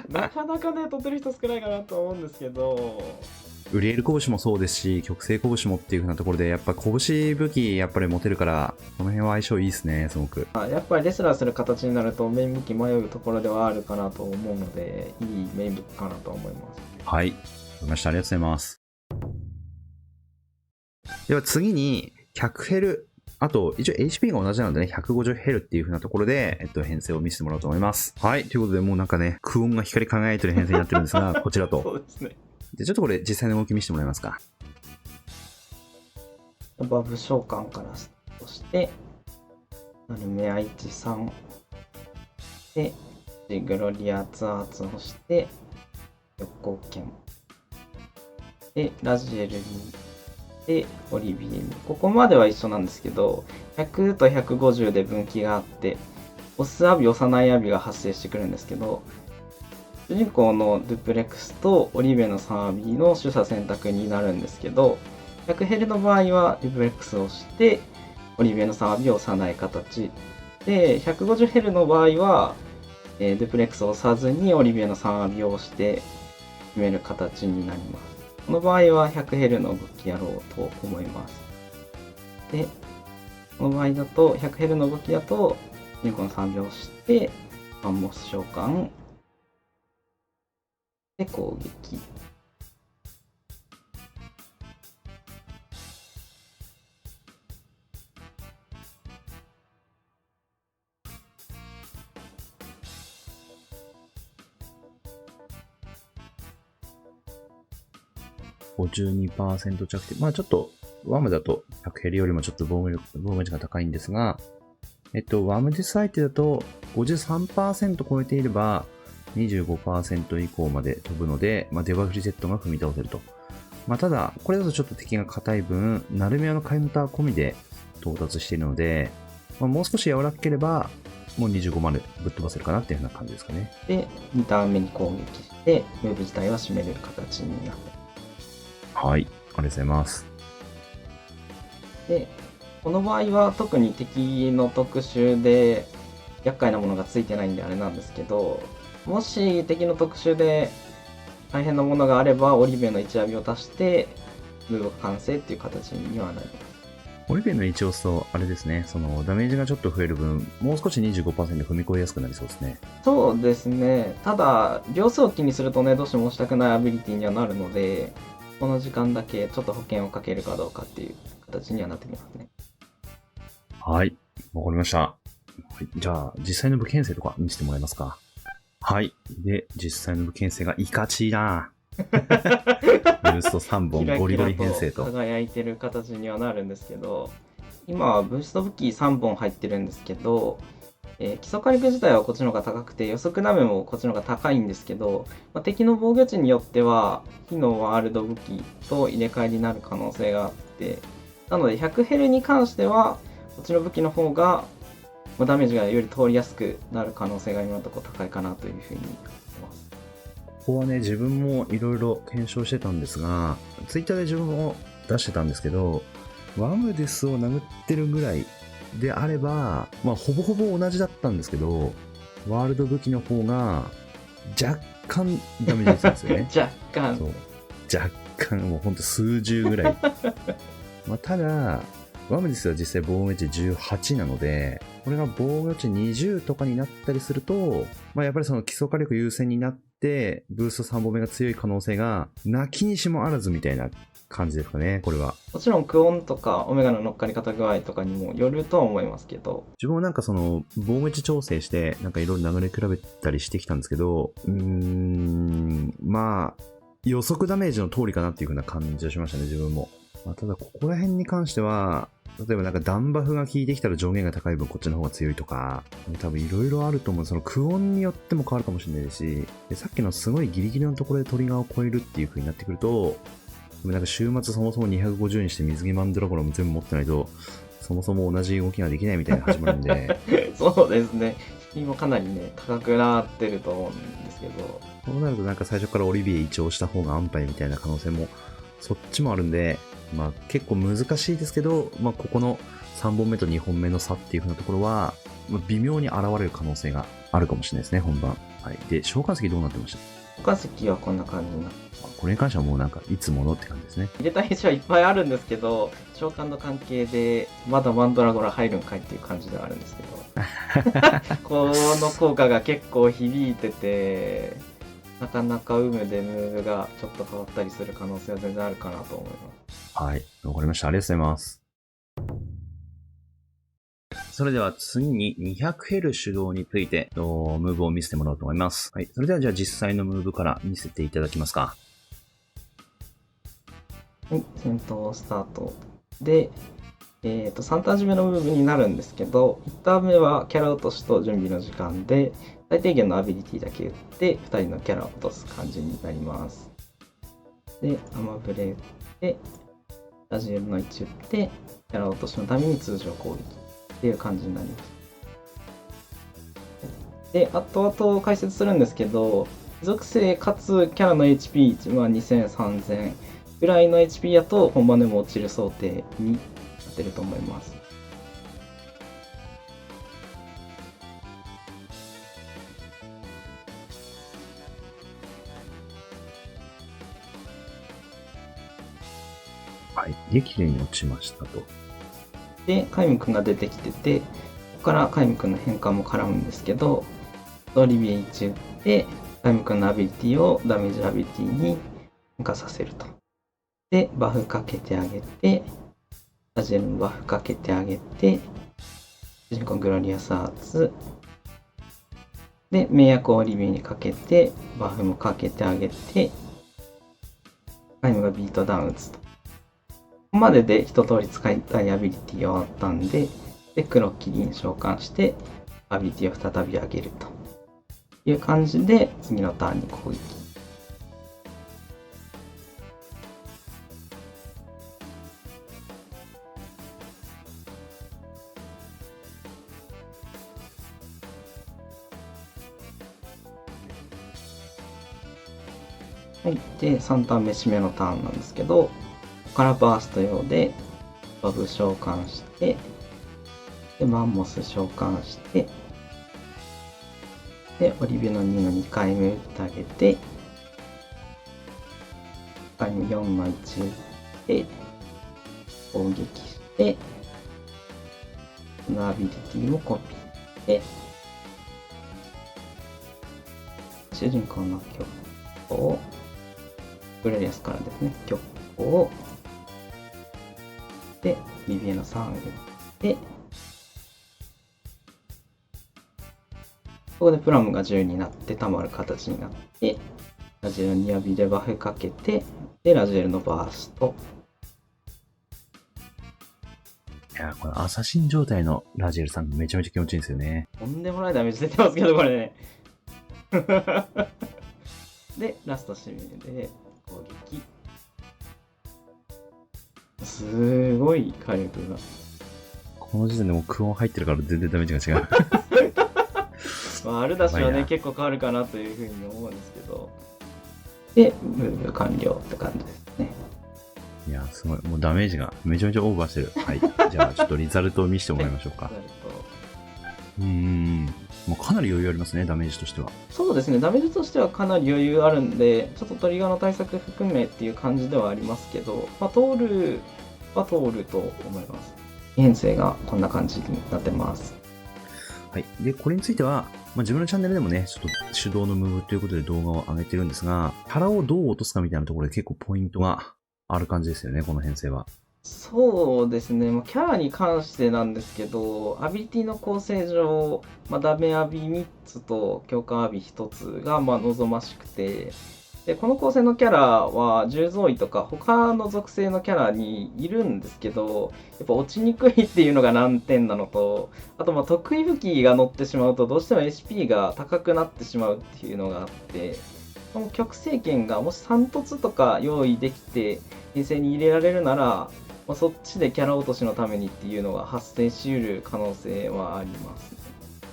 なかなかね、取ってる人少ないかなと思うんですけど、ウリエル拳もそうですし、極性拳もっていう風なところで、やっぱ拳武器やっぱり持てるから、この辺は相性いいですね、すごく。やっぱりレスラーする形になるとメイン武器迷うところではあるかなと思うので、いいメイン武器かなと思います。はい。わかりました。ありがとうございます。では次に、100ヘル。あと、一応 HP が同じなのでね、150ヘルっていう風なところで、編成を見せてもらおうと思います。はい。ということで、もうなんかね、クオンが光り輝いてる編成になってるんですが、こちらと。そうですね。で、ちょっとこれ実際の動き見せてもらえますか？バブ召喚からスタートして、ナルメアイチ3で、グロリアツアーツをして、横剣で、ラジエルにで、オリビエに。ここまでは一緒なんですけど、100と150で分岐があって、オスアビ、幼いアビが発生してくるんですけど、主人公のドゥプレックスとオリベの3アビの取捨選択になるんですけど、100Hz の場合はリフレックスをして、オリビエの3浴びを押さない形。で、150Hz の場合は、デュプレックスを押さずにオリビエの3浴びを押して決める形になります。この場合は 100Hz の動きやろうと思います。で、この場合だと 100Hz の動きだと2個の3浴びを押して、マンモス召喚で攻撃。52% 着地。まあちょっと、ワムだと 100Hz よりもちょっと防御値が高いんですが、ワムディス相手だと 53% 超えていれば 25% 以降まで飛ぶので、デバフリセットが踏み倒せると。ただ、これだとちょっと敵が硬い分、ナルメアのカウンター込みで到達しているので、もう少し柔らかければ、もう25までぶっ飛ばせるかなっていうような感じですかね。で、2ターン目に攻撃して、ムーブ自体は締めれる形になる。はい、ありがとうございます。で、この場合は特に敵の特殊で厄介なものがついてないんであれなんですけど、もし敵の特殊で大変なものがあれば、オリベの1浴びを足して、ムーブ完成っていう形にはなります。オリベの1を押すと、あれですね、そのダメージがちょっと増える分、もう少し 25% 踏み越えやすくなりそうですね。そうですね。ただ、秒数を気にするとね、どうしても押したくないアビリティにはなるので、この時間だけちょっと保険をかけるかどうかっていう形にはなってきますね。はい、わかりました。はい、じゃあ、実際の武剣生とか見せてもらえますか。はい。で、実際の武剣生がイカチなブースト3本ゴリゴリ編成と。輝いてる形にはなるんですけど、今はブースト武器3本入ってるんですけど、基礎火力自体はこっちの方が高くて予測ダメもこっちの方が高いんですけど、敵の防御値によっては火のワールド武器と入れ替えになる可能性があって、なので 100Hz に関してはこっちの武器の方がダメージがより通りやすくなる可能性が今のところ高いかなというふうに思います。ここはね、自分もいろいろ検証してたんですが、ツイッターで自分も出してたんですけど、ワムデスを殴ってるぐらいであれば、ほぼほぼ同じだったんですけど、ワールド武器の方が若干ダメージですよね。若干。そう。若干、もうほんと数十ぐらい。ただ、ワムデスは実際防御値18なので、これが防御値20とかになったりすると、やっぱりその基礎火力優先になって、ブースト3本目が強い可能性が、なきにしもあらずみたいな感じですかね、これは。もちろんクオンとかオメガの乗っかり方具合とかにもよるとは思いますけど、自分はその防御値調整していろいろ流れ比べたりしてきたんですけど、予測ダメージの通りかなっていう風な感じがしましたね、自分も。ただここら辺に関しては、例えばダンバフが効いてきたら上限が高い分こっちの方が強いとか、多分いろいろあると思う。そのクオンによっても変わるかもしれないし、でさっきのすごいギリギリのところでトリガーを超えるっていう風になってくると、週末そもそも250にして水着マンドラゴラも全部持ってないと、そもそも同じ動きができないみたいな始まるんで。そうですね。引きもかなりね、高くなってると思うんですけど。そうなると最初からオリビエ一応した方が安牌みたいな可能性もそっちもあるんで、結構難しいですけど、ここの3本目と2本目の差っていう風なところは、微妙に現れる可能性があるかもしれないですね、本番。はい。で、召喚石どうなってました？召喚石はこんな感じになってます。これに関してはもういつものって感じですね。入れたい石はいっぱいあるんですけど、召喚の関係で、まだマンドラゴラ入るんかいっていう感じではあるんですけど。この効果が結構響いてて、なかなかムでムーブがちょっと変わったりする可能性は全然あるかなと思います。はい。わかりました。ありがとうございます。それでは次に 200Hz 手動についてムーブを見せてもらおうと思います。はい。それではじゃあ実際のムーブから見せていただきますか。はい。戦闘スタート。で、3ターン目のムーブになるんですけど、1ターン目はキャラ落としと準備の時間で、最低限のアビリティだけ打って、2人のキャラを落とす感じになります。で、アマブレ打って、ラジエルの1打って、キャラ落としのために通常攻撃っていう感じになります。で、後々解説するんですけど、属性かつキャラの HP、2000、3000、ぐらいの HP やと本番でも落ちる想定になってると思います。はい。で、綺麗に落ちましたと。で、カイム君が出てきてて、ここからカイム君の変換も絡むんですけど、オリビエ1打って、カイム君のアビリティをダメージアビリティに変化させると。で、バフかけてあげて、ラジエルのバフかけてあげて、主人公グロリアスアーツ。で、名役をオリビエにかけて、バフもかけてあげて、カイムがビートダウン打つと。ここまでで一通り使いたいアビリティ終わったんで、で、黒キリン召喚して、アビリティを再び上げるという感じで、次のターンに攻撃。はい。で、3ターン目締めのターンなんですけど、ここからバースト用で、バブ召喚して、で、マンモス召喚して、で、オリビの2の2回目打ってあげて、1回目4の1打って、攻撃して、このアビリティもコピーで、主人公の曲を、グレリアスからですね、曲を、で、リビエの3打って、ここでプラムが10になって溜まる形になって、ラジエルにアビでバフかけて、で、ラジエルのバースト。いや、このアサシン状態のラジエルさんめちゃめちゃ気持ちいいんですよね。とんでもないダメージ出てますけど、これね。で、ラスト締めで攻撃。すごい火力が。この時点でもうクオン入ってるから全然ダメージが違う。まあ、アルダシはね、結構変わるかなというふうに思うんですけど。で、ムーブ完了って感じですね。いや、すごい。もうダメージがめちゃめちゃオーバーしてる。はい。じゃあ、ちょっとリザルトを見せてもらいましょうか。もうかなり余裕ありますね、ダメージとしては。そうですね、ダメージとしてはかなり余裕あるんで、ちょっとトリガーの対策含めっていう感じではありますけど、まあ、通るは通ると思います。編成がこんな感じになってます。はい。で、これについては、自分のチャンネルでもね、ちょっと手動のムーブということで動画を上げてるんですが、キャラをどう落とすかみたいなところで結構ポイントがある感じですよね、この編成は。そうですね、キャラに関してなんですけど、アビリティの構成上、ダメアビ3つと強化アビ1つが望ましくて、でこの構成のキャラは重増位とか他の属性のキャラにいるんですけど、やっぱ落ちにくいっていうのが難点なのと、あと得意武器が乗ってしまうとどうしても HP が高くなってしまうっていうのがあって、この極性剣がもし3突とか用意できて編成に入れられるなら、そっちでキャラ落としのためにっていうのが発生しうる可能性はありますね。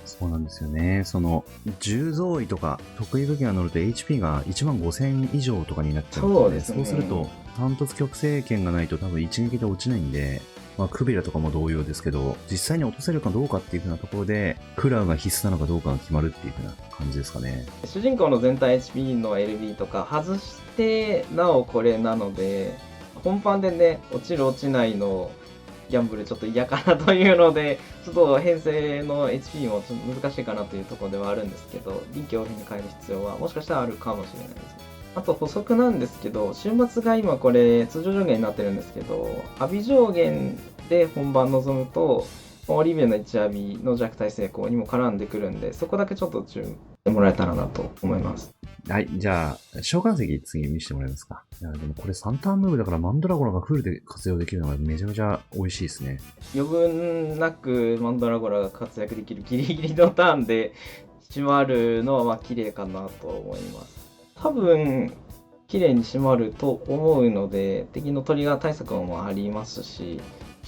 そうなんですよね。その、重増位とか得意武器が乗ると HP が15000以上とかになっちゃうんですね。そうすると、単突極性剣がないと多分一撃で落ちないんで、クビラとかも同様ですけど、実際に落とせるかどうかっていう風なところで、クラウが必須なのかどうかが決まるっていう風な感じですかね。主人公の全体 HP の LB とか外して、なおこれなので、本番でね、落ちる落ちないのギャンブルちょっと嫌かなというので、ちょっと編成の HP もちょっと難しいかなというところではあるんですけど、臨機応変に変える必要はもしかしたらあるかもしれないですね。あと補足なんですけど、週末が今これ通常上限になってるんですけど、アビ上限で本番臨むと、オリビエの1アビの弱体成功にも絡んでくるんで、そこだけちょっと注意してもらえたらなと思います。はい、じゃあ、召喚石次見せてもらえますか。いや、でもこれ3ターンムーブだからマンドラゴラがフルで活用できるのがめちゃめちゃ美味しいですね。余分なくマンドラゴラが活躍できるギリギリのターンで締まるのは綺麗かなと思います。多分、綺麗に締まると思うので、敵のトリガー対策もありますし、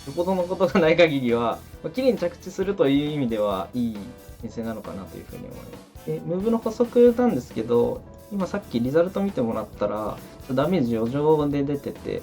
よほどのことがない限りは、綺麗に着地するという意味ではいい編成なのかなというふうに思います。で、ムーブの補足なんですけど、今さっきリザルト見てもらったら、ダメージ余剰で出てて、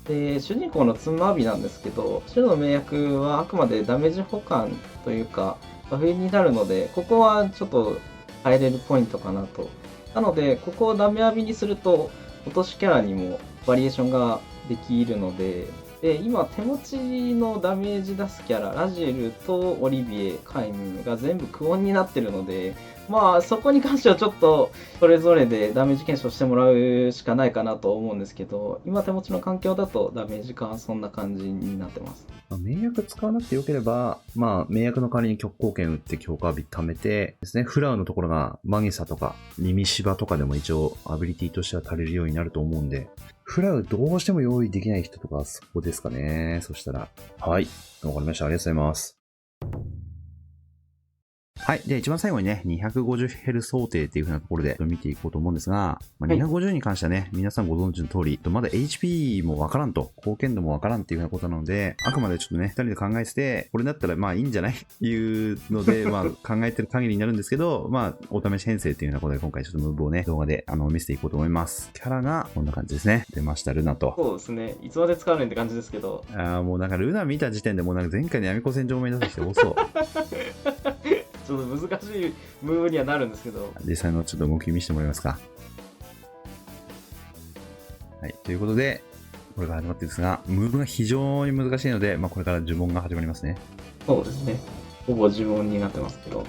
で、主人公のツンマービなんですけど、白の名役はあくまでダメージ補完というか、バフになるので、ここはちょっと変えれるポイントかなと。なので、ここをダメ浴びにすると、落としキャラにもバリエーションができるので、で、今手持ちのダメージ出すキャラ、ラジエルとオリビエ、カイムが全部クオンになってるので、まあそこに関してはちょっとそれぞれでダメージ検証してもらうしかないかなと思うんですけど、今手持ちの環境だとダメージ感はそんな感じになってます。名薬使わなくてよければ、名薬の代わりに極光剣打って強化アビ貯めてですね、フラウのところがマギサとかリミシバとかでも一応アビリティとしては足りるようになると思うんで、フラウどうしても用意できない人とかそこですかね。そしたら。はい。わかりました。ありがとうございます。はい。で、一番最後にね、250ヘル想定っていう風なところで見ていこうと思うんですが、250に関してはね、皆さんご存知の通り、まだ HP もわからんと、貢献度もわからんっていう風なことなので、あくまでちょっとね、二人で考えてて、これだったらいいんじゃないっていうので、考えてる限りになるんですけど、お試し編成っていうようなことで今回ちょっとムーブをね、動画で見せていこうと思います。キャラがこんな感じですね。出ました、ルナと。そうですね。いつまで使うねんって感じですけど。もうなんかルナ見た時点でもうなんか前回の闇子戦場を目指す人多そう。ちょっと難しいムーブにはなるんですけど。実際のちょっと動き見せてもらえますか。はい。ということで、これが始まってるんですが、ムーブが非常に難しいので、これから呪文が始まりますね。そうですね。ほぼ呪文になってますけど。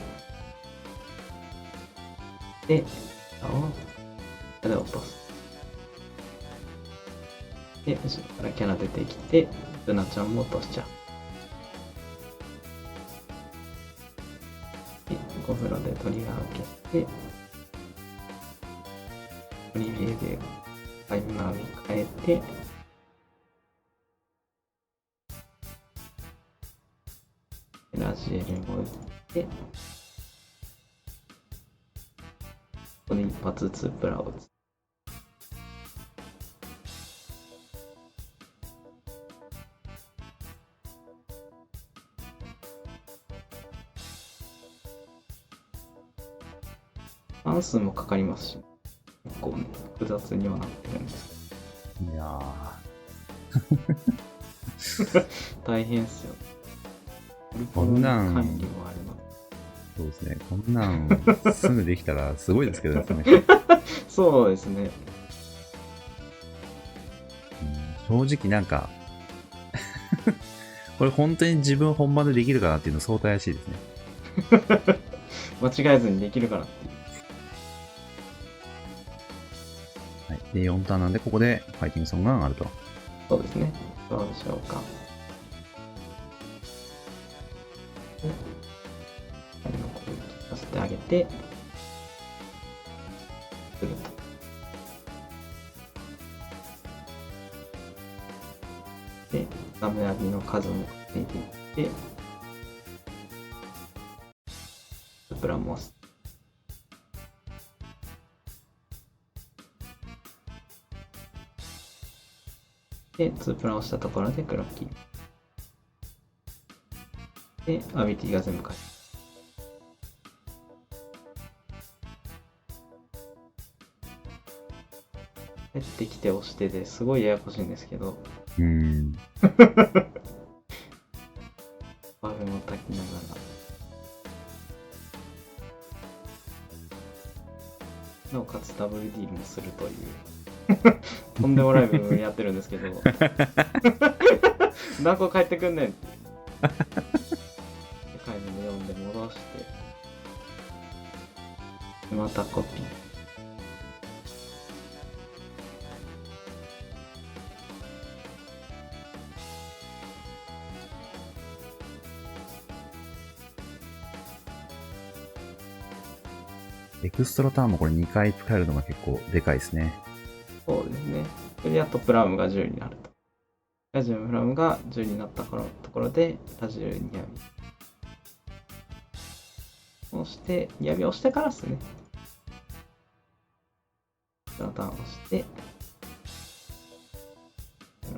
で、で落とす。で、後ろからキャラ出てきて、ルナちゃんも落としちゃう。お風呂でトリガー開けて、オリビエでタイマーに変えて、ラジエルも打って、ここで一発2プラを打つ。関数もかかりますし、結構ね、複雑にはなってるんですけど。いやー。大変っすよ。こんなん、管理もあるの。そうですね。こんなんすぐできたらすごいですけどね。そうですね。正直なんか、これ本当に自分本番でできるかなっていうの相当怪しいですね。間違えずにできるかなっていう。はい。で、4ターンなんで、ここでファイティングソンが上がると。そうですね。どうでしょうか。2人の攻撃させてあげて、すると。で、ダメ浴びの数も稼いでいって、プラも押す。で、2プラをしたところでクロッキー。で、アビリティが全部返す。帰ってきて押してですごいややこしいんですけど。バフも炊きながら。なおかつダブルディールもするという。とんでもない部分やってるんですけど。何個帰ってくんねんって。カイム読んで戻して。またコピー。エクストラターンもこれ2回使えるのが結構でかいですね。そうですね。それであとプラムが10になると。ラジオプラムが10になったところで、ラジオにやび。そして、やびを押してからですね。ターンをして、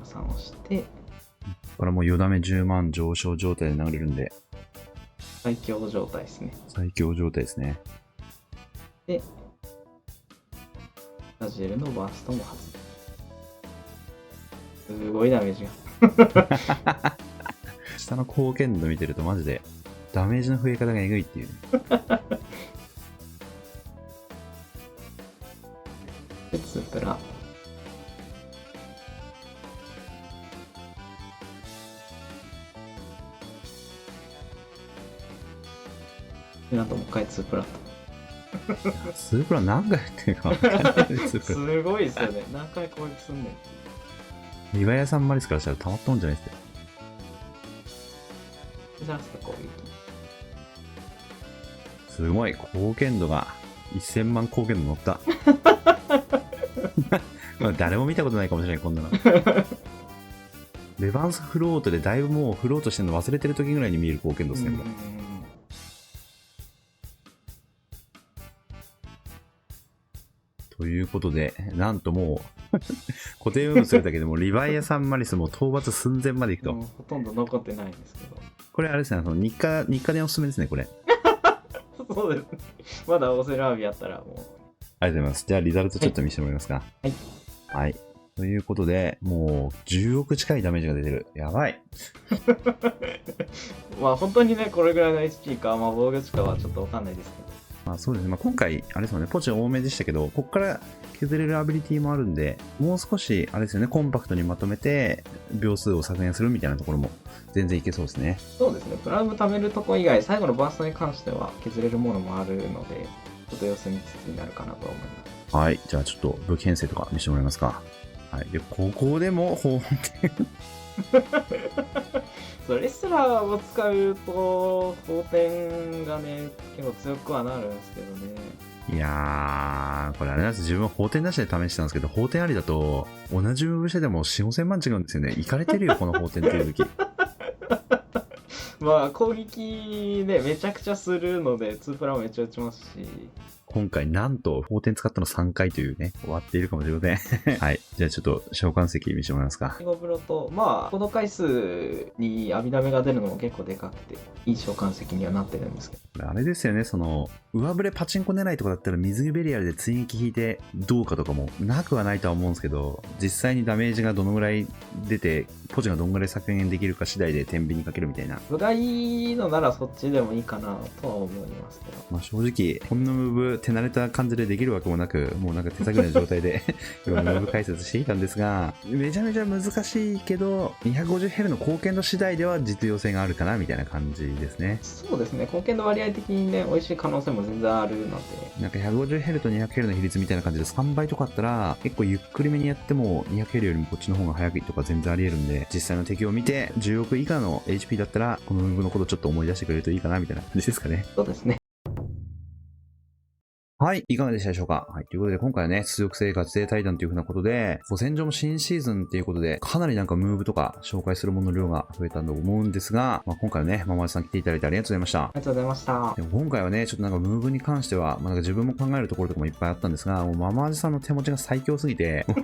3をして、これもう4ダメ10万上昇状態で流れるんで。最強状態ですね。最強状態ですね。で、ラジエルのバーストも発動。すごいダメージが。下の貢献度見てるとマジでダメージの増え方がえぐいっていう。で、2プラ。で、あともう一回2プラと。スープラ何回やってるか分かんないですスープラ。すごいですよね。何回攻撃すんねん。リヴァイアさんマリスからしたらたまったもんじゃないですよ。じゃあ、攻撃。すごい、貢献度が1000万貢献度乗った。まあ誰も見たことないかもしれない、こんなの。レバンスフロートでだいぶもうフロートしてるの忘れてる時ぐらいに見える貢献度ですね、もう。ということで、なんともう、固定ムーブするだけでもリヴァイアさんマリスも討伐寸前までいくと。ほとんど残ってないんですけど。これあれですね、日課でおすすめですね、これ。そうですね。まだオセラービやったらもう。ありがとうございます。じゃあリザルトちょっと見せてもらえますか。はい。はい。ということで、もう10億近いダメージが出てる。やばい。まあ本当にね、これぐらいの HP か、まあ防御値かはちょっとわかんないですけど。まあそうですね。まあ今回、あれですもんね、ポチ多めでしたけど、ここから削れるアビリティもあるんで、もう少し、あれですよね、コンパクトにまとめて、秒数を削減するみたいなところも全然いけそうですね。そうですね。プラウム貯めるとこ以外、最後のバーストに関しては削れるものもあるので、ちょっと様子見つつになるかなと思います。はい。じゃあちょっと武器編成とか見せてもらえますか。はい。で、ここでも本店。そうレスラーを使うと、法典がね、結構強くはなるんですけどね。いやー、これあれなんです。自分は法典なしで試したんですけど、法典ありだと、同じムーブしてでも4、5000万違うんですよね。いかれてるよ、この法典っていう武器。まあ、攻撃ね、めちゃくちゃするので、2プラもめっちゃ打ちますし。今回なんと、法典使ったの3回というね、終わっているかもしれません。はい。じゃあちょっと召喚石見せてもらえますか。ゴブロと、まあ、この回数に網ダメが出るのも結構でかくて、いい召喚石にはなってるんですけど。あれですよね、上振れパチンコ狙いとかだったら水着ベリアルで追撃引いてどうかとかもなくはないとは思うんですけど、実際にダメージがどのぐらい出て、ポジがどのぐらい削減できるか次第で天秤にかけるみたいな。部外のならそっちでもいいかなとは思いますけど。まあ正直、こんなムーブ手慣れた感じでできるわけもなく、もうなんか手探りの状態で今ムーブ解説していたんですが、めちゃめちゃ難しいけど、250Hz の貢献度次第では実用性があるかなみたいな感じですね。そうですね、貢献度割合的にね、美味しい可能性も全然あるので。なんか 150Hz と 200Hz の比率みたいな感じで3倍とかあったら、結構ゆっくりめにやっても 200Hz よりもこっちの方が早いとか全然あり得るんで、実際の敵を見て10億以下の HP だったら、このムーブのことちょっと思い出してくれるといいかなみたいな感じですかね。そうですね。はい、いかがでしたでしょうか。はい、ということで今回はね、出力性活性対談という風なことで、戦場も新シーズンっていうことで、かなりなんかムーブとか紹介するものの量が増えたと思うんですが、まあ、今回はね、ママさん来ていただいてありがとうございました。ありがとうございました。でも今回はね、ちょっとなんかムーブに関しては、まあ、なんか自分も考えるところとかもいっぱいあったんですが、もうママ味さんの手持ちが最強すぎて、もう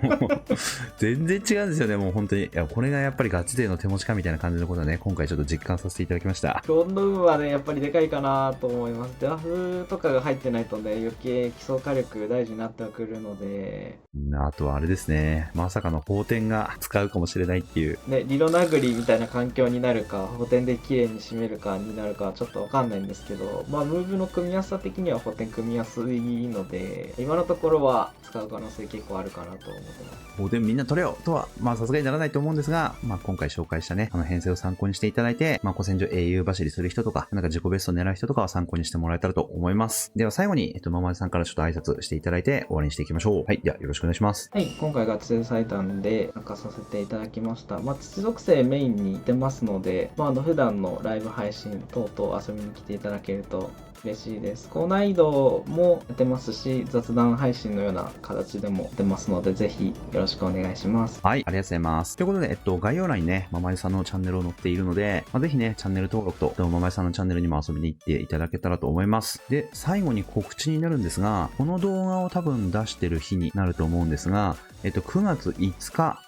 全然違うんですよね、もう本当に。いや、これがやっぱりガチ勢の手持ちかみたいな感じのことはね、今回ちょっと実感させていただきました。フロント部分はね、やっぱりでかいかなと思います。デバフとかが入ってないとね、余計基礎火力大事になってくるので。あとはあれですね、まさかの法典が使うかもしれないっていう。ね、リロ殴りみたいな環境になるか、法典で綺麗に締めるかになるかはちょっとわかんないんですけど、まあ、ムーブの組みやすさ的には法典組みやすいので、今のところは使う可能性結構あるかなと思ってます。法典みんな取れよとは、まあさすがにならないと思うんですが、まあ今回紹介したね、編成を参考にしていただいて、まあ古戦場英雄走りする人とか、なんか自己ベストを狙う人とかは参考にしてもらえたらと思います。では最後に、ママさんからちょっと挨拶していただいて終わりにしていきましょう。はい、ではよろしくお願いします。はい、今回ガチ勢最短で参加させていただきました。まあ、土属性メインに出ますので、まあ、普段のライブ配信等々遊びに来ていただけると嬉しいです。高難易度もやってますし、雑談配信のような形でもやってますので、ぜひよろしくお願いします。はい、ありがとうございます。ということで、概要欄にね、ママイさんのチャンネルを載っているので、まあ、ぜひね、チャンネル登録と、ママイさんのチャンネルにも遊びに行っていただけたらと思います。で、最後に告知になるんですが、この動画を多分出してる日になると思うんですが、9月5日、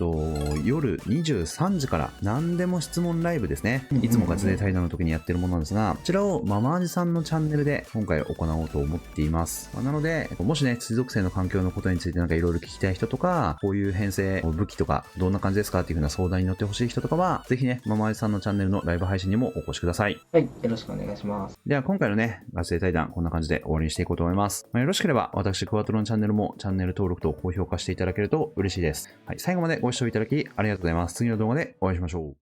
夜23時から何でも質問ライブですね。いつもガチ勢対談の時にやってるものなんですが、こちらをママアジさんのチャンネルで今回行おうと思っています。なので、もしね、水属性の環境のことについてなんかいろいろ聞きたい人とか、こういう編成、武器とかどんな感じですかっていう風な相談に乗ってほしい人とかは、ぜひね、ママアジさんのチャンネルのライブ配信にもお越しください。はい、よろしくお願いします。では今回のね、ガチ勢対談こんな感じで終わりにしていこうと思います。よろしければ私、クワトロのチャンネルもチャンネル登録と高評価していただけると嬉しいです。はい、最後までご視聴いただきありがとうございます。次の動画でお会いしましょう。